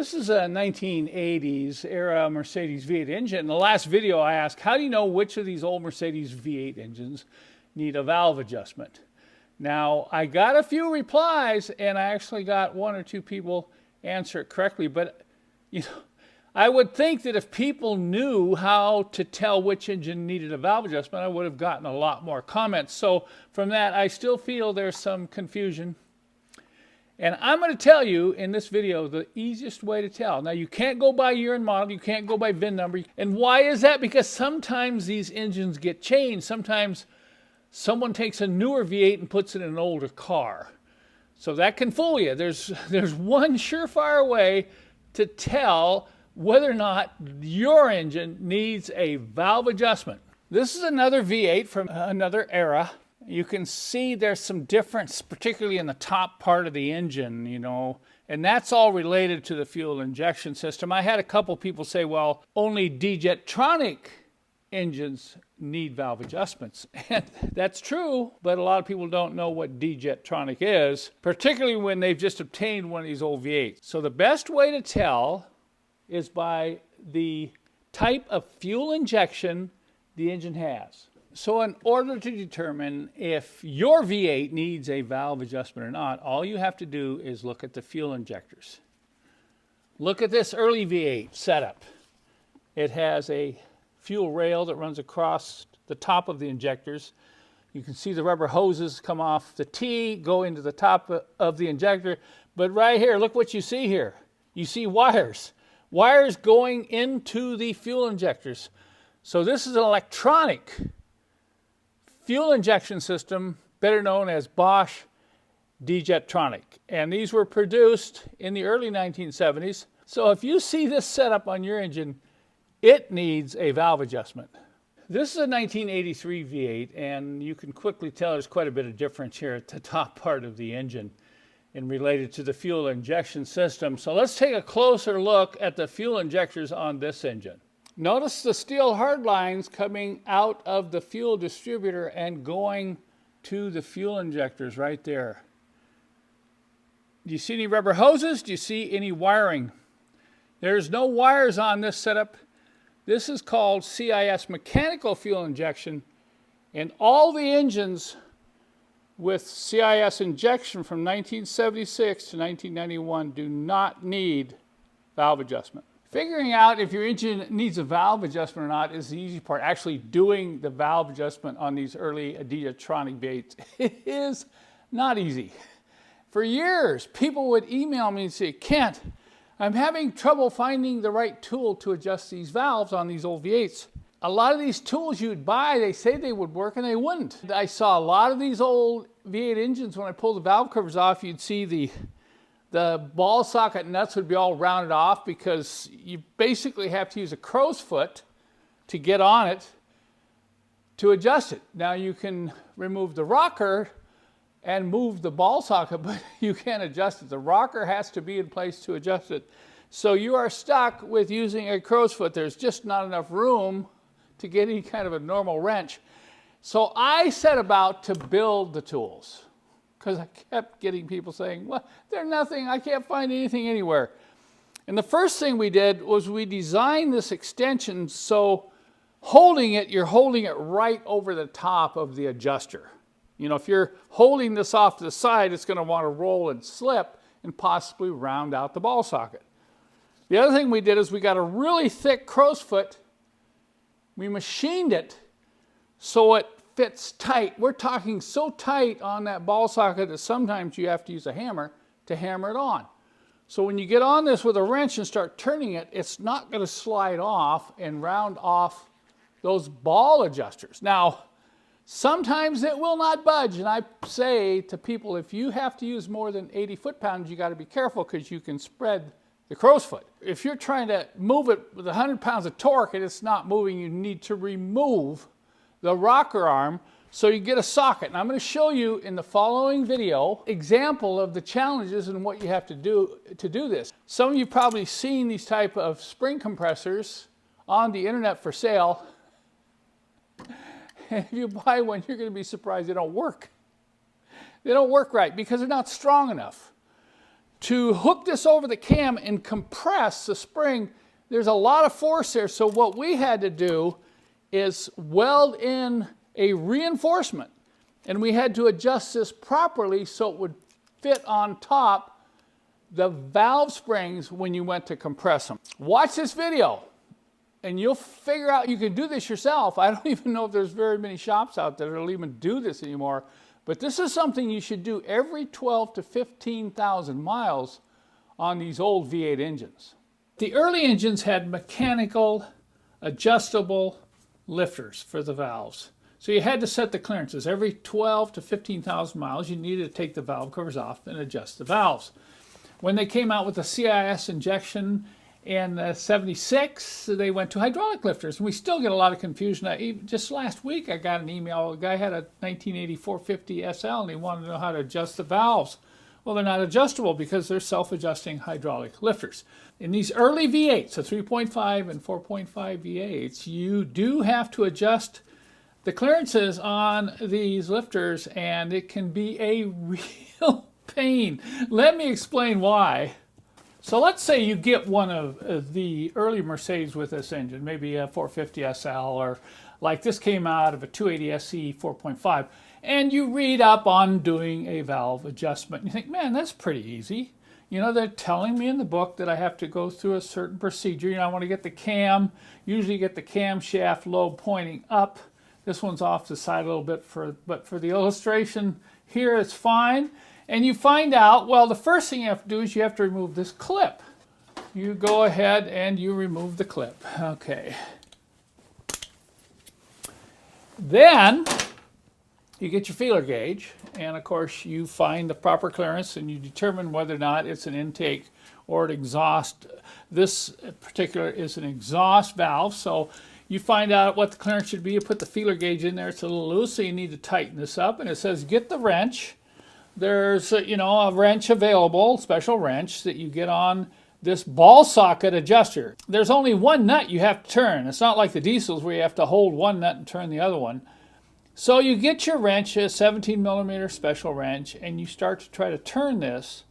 This is a 1980s era Mercedes V8 engine. In the last video I asked, how do you know which of these old Mercedes V8 engines need a valve adjustment? Now, I got a few replies and I actually got one or two people answer it correctly, but I would think that if people knew how to tell which engine needed a valve adjustment, I would have gotten a lot more comments. So from that, I still feel there's some confusion. And I'm going to tell you in this video the easiest way to tell. Now, you can't go by year and model. You can't go by VIN number. And why is that? Because sometimes these engines get changed. Sometimes someone takes a newer V8 and puts it in an older car. So that can fool you. There's one surefire way to tell whether or not your engine needs a valve adjustment. This is another V8 from another era. You can see there's some difference, particularly in the top part of the engine, and that's all related to the fuel injection system. I had a couple people say, well, only Deetronic engines need valve adjustments. And that's true, but a lot of people don't know what Deetronic is, particularly when they've just obtained one of these old V8s. So the best way to tell is by the type of fuel injection the engine has. So in order to determine if your V8 needs a valve adjustment or not, all you have to do is look at the fuel injectors. Look at this early V8 setup. It has a fuel rail that runs across the top of the injectors. You can see the rubber hoses come off the T, go into the top of the injector. But right here, look what you see here. You see wires. Wires going into the fuel injectors. So this is an electronic fuel injection system, better known as Bosch Deetronic. And these were produced in the early 1970s. So if you see this setup on your engine, it needs a valve adjustment. This is a 1983 V8, and you can quickly tell there's quite a bit of difference here at the top part of the engine and related to the fuel injection system. So let's take a closer look at the fuel injectors on this engine. Notice the steel hard lines coming out of the fuel distributor and going to the fuel injectors right there. Do you see any rubber hoses? Do you see any wiring? There's no wires on this setup. This is called CIS Mechanical fuel injection, and all the engines with CIS injection from 1976 to 1991 do not need valve adjustment. Figuring out if your engine needs a valve adjustment or not is the easy part. Actually doing the valve adjustment on these early Deetronic V8s is not easy. For years, people would email me and say, Kent, I'm having trouble finding the right tool to adjust these valves on these old V8s. A lot of these tools you'd buy, they say they would work and they wouldn't. I saw a lot of these old V8 engines, when I pulled the valve covers off, you'd see the ball socket nuts would be all rounded off because you basically have to use a crow's foot to get on it to adjust it. Now you can remove the rocker and move the ball socket, but you can't adjust it. The rocker has to be in place to adjust it. So you are stuck with using a crow's foot. There's just not enough room to get any kind of a normal wrench. So I set about to build the tools, because I kept getting people saying, well, they're nothing, I can't find anything anywhere. And the first thing we did was we designed this extension so holding it, you're holding it right over the top of the adjuster. If you're holding this off to the side, it's going to want to roll and slip and possibly round out the ball socket. The other thing we did is we got a really thick crow's foot. We machined it so it fits tight. We're talking so tight on that ball socket that sometimes you have to use a hammer to hammer it on. So when you get on this with a wrench and start turning it, it's not going to slide off and round off those ball adjusters. Now, sometimes it will not budge, and I say to people, if you have to use more than 80 foot-pounds, you got to be careful because you can spread the crow's foot. If you're trying to move it with 100 pounds of torque and it's not moving, you need to remove the rocker arm so you get a socket. And I'm going to show you in the following video example of the challenges and what you have to do this. Some of you have probably seen these type of spring compressors on the internet for sale. And if you buy one, you're going to be surprised they don't work. They don't work right because they're not strong enough. To hook this over the cam and compress the spring, there's a lot of force there. So what we had to do is weld in a reinforcement. And we had to adjust this properly so it would fit on top the valve springs when you went to compress them. Watch this video and you'll figure out you can do this yourself. I don't even know if there's very many shops out there that'll even do this anymore, but this is something you should do every 12 to 15,000 miles on these old V8 engines. The early engines had mechanical adjustable lifters for the valves. So you had to set the clearances. Every 12 to 15,000 miles, you needed to take the valve covers off and adjust the valves. When they came out with the CIS injection in '76, they went to hydraulic lifters. And we still get a lot of confusion. Just last week, I got an email. A guy had a 1980 450 SL, and he wanted to know how to adjust the valves. Well, they're not adjustable because they're self-adjusting hydraulic lifters. In these early V8s, the 3.5 and 4.5 V8s, you do have to adjust the clearances on these lifters, and it can be a real pain. Let me explain why. So let's say you get one of the early Mercedes with this engine, maybe a 450 SL, or like this came out of a 280 SE 4.5, and you read up on doing a valve adjustment. You think, man, that's pretty easy. You know, they're telling me in the book that I have to go through a certain procedure. You know, I want to get the cam, usually get the camshaft lobe pointing up. This one's off the side a little bit, but for the illustration here, it's fine. And you find out, well, the first thing you have to do is you have to remove this clip. You go ahead and you remove the clip. Okay. Then you get your feeler gauge, and of course you find the proper clearance and you determine whether or not it's an intake or an exhaust. This particular is an exhaust valve, so you find out what the clearance should be. You put the feeler gauge in there. It's a little loose, so you need to tighten this up. And it says get the wrench. There's a wrench available, special wrench that you get on this ball socket adjuster. There's only one nut you have to turn. It's not like the diesels where you have to hold one nut and turn the other one. So you get your wrench, a 17 millimeter special wrench, and you start to try to turn this.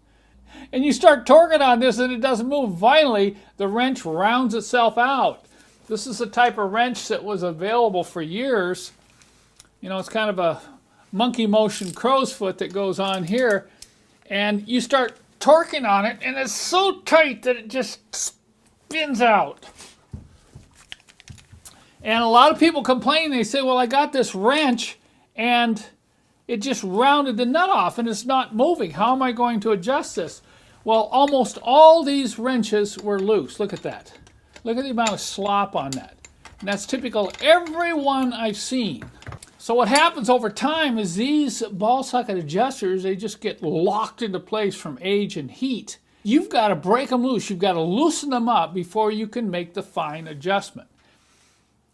And you start torquing on this and it doesn't move. Finally, the wrench rounds itself out. This is the type of wrench that was available for years. You know, it's kind of a monkey motion crow's foot that goes on here. And you start torquing on it, and it's so tight that it just spins out. And a lot of people complain. They say, well, I got this wrench, and it just rounded the nut off, and it's not moving. How am I going to adjust this? Well, almost all these wrenches were loose. Look at that. Look at the amount of slop on that. And that's typical every one I've seen. So what happens over time is these ball socket adjusters, they just get locked into place from age and heat. You've got to break them loose. You've got to loosen them up before you can make the fine adjustment.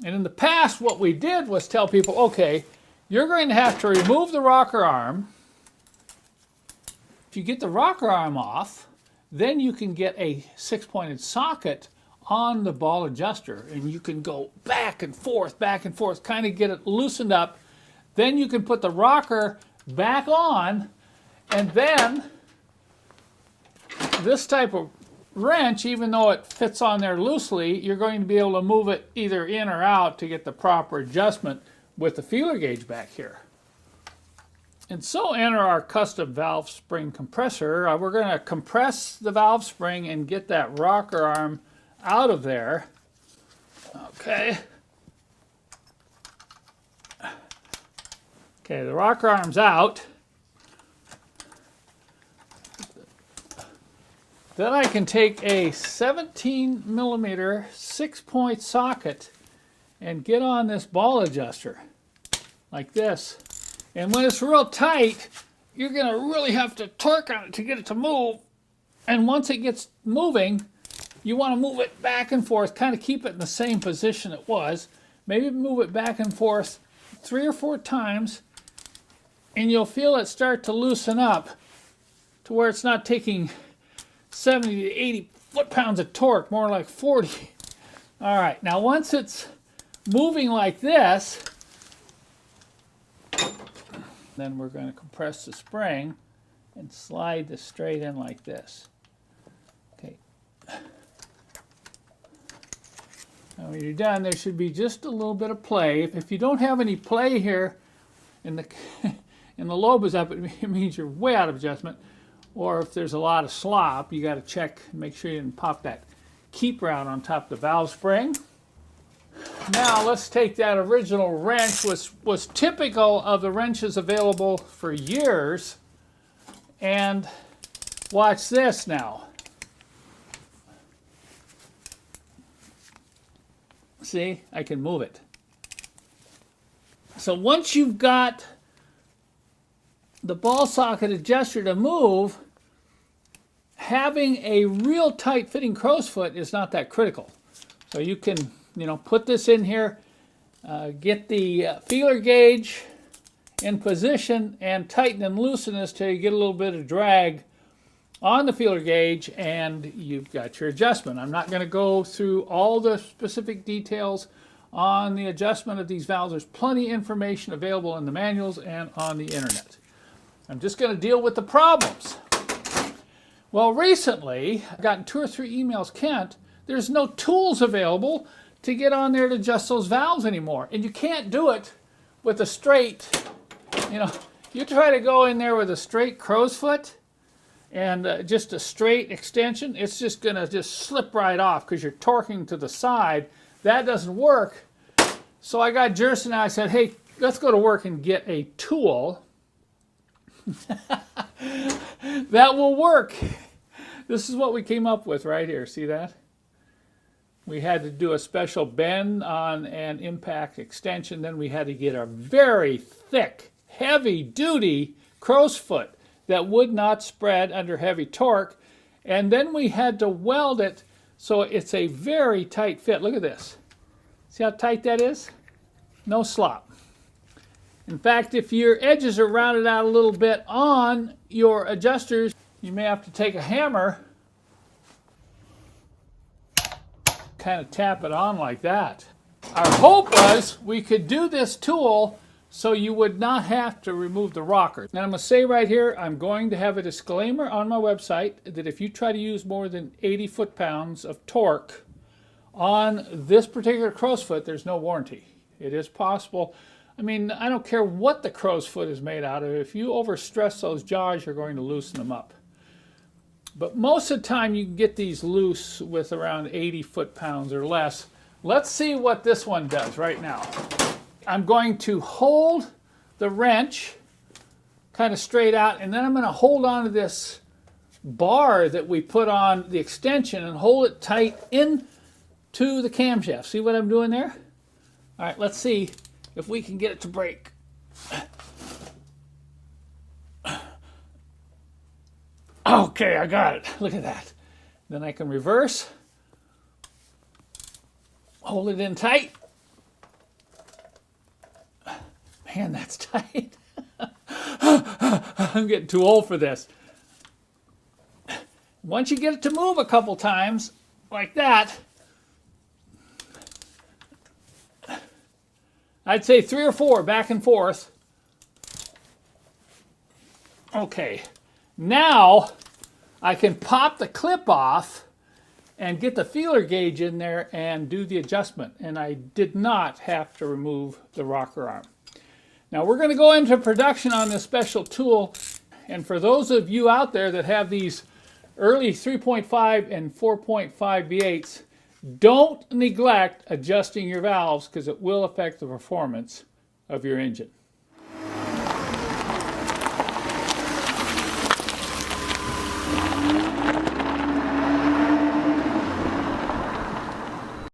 And in the past, what we did was tell people, okay, you're going to have to remove the rocker arm. If you get the rocker arm off, then you can get a 6-pointed socket on the ball adjuster, and you can go back and forth, kind of get it loosened up. Then you can put the rocker back on, and then this type of wrench, even though it fits on there loosely, you're going to be able to move it either in or out to get the proper adjustment with the feeler gauge back here. And so enter our custom valve spring compressor. We're going to compress the valve spring and get that rocker arm out of there. Okay. Okay, the rocker arm's out. Then I can take a 17 millimeter 6-point socket and get on this ball adjuster like this. And when it's real tight, you're going to really have to torque on it to get it to move. And once it gets moving, you want to move it back and forth, kind of keep it in the same position it was. Maybe move it back and forth 3 or 4 times, and you'll feel it start to loosen up to where it's not taking 70 to 80 foot-pounds of torque, more like 40. All right, now once it's moving like this, then we're going to compress the spring and slide this straight in like this. Okay. Now when you're done, there should be just a little bit of play. If you don't have any play here and the and the lobe is up, it means you're way out of adjustment. Or if there's a lot of slop, you got to check and make sure you didn't pop that keeper out on top of the valve spring. Now let's take that original wrench, which was typical of the wrenches available for years, and watch this now. See, I can move it. So once you've got the ball socket adjuster to move, having a real tight fitting crow's foot is not that critical. So you can, put this in here, get the feeler gauge in position and tighten and loosen this till you get a little bit of drag on the feeler gauge, and you've got your adjustment. I'm not going to go through all the specific details on the adjustment of these valves. There's plenty of information available in the manuals and on the internet. I'm just going to deal with the problems. Well, recently, I've gotten 2 or 3 emails, Kent, there's no tools available to get on there to adjust those valves anymore. And you can't do it with a straight, you try to go in there with a straight crow's foot and just a straight extension, it's just going to just slip right off because you're torquing to the side. That doesn't work. So I got Jerson and I said, hey, let's go to work and get a tool that will work. This is what we came up with right here. See that? We had to do a special bend on an impact extension. Then we had to get a very thick, heavy-duty crow's foot that would not spread under heavy torque. And then we had to weld it so it's a very tight fit. Look at this. See how tight that is? No slop. In fact, if your edges are rounded out a little bit on your adjusters, you may have to take a hammer, kind of tap it on like that. Our hope was we could do this tool so you would not have to remove the rocker. Now I'm going to say right here, I'm going to have a disclaimer on my website that if you try to use more than 80 foot-pounds of torque on this particular crow's foot, there's no warranty. It is possible. I mean, I don't care what the crow's foot is made out of. If you overstress those jaws, you're going to loosen them up. But most of the time you can get these loose with around 80 foot-pounds or less. Let's see what this one does right now. I'm going to hold the wrench kind of straight out, and then I'm going to hold on to this bar that we put on the extension and hold it tight into the camshaft. See what I'm doing there? All right, let's see if we can get it to break. Okay, I got it. Look at that. Then I can reverse, hold it in tight. Man, that's tight. I'm getting too old for this. Once you get it to move a couple times, like that, I'd say 3 or 4 back and forth. Okay, now I can pop the clip off and get the feeler gauge in there and do the adjustment. And I did not have to remove the rocker arm. Now we're going to go into production on this special tool. And for those of you out there that have these early 3.5 and 4.5 V8s, don't neglect adjusting your valves because it will affect the performance of your engine.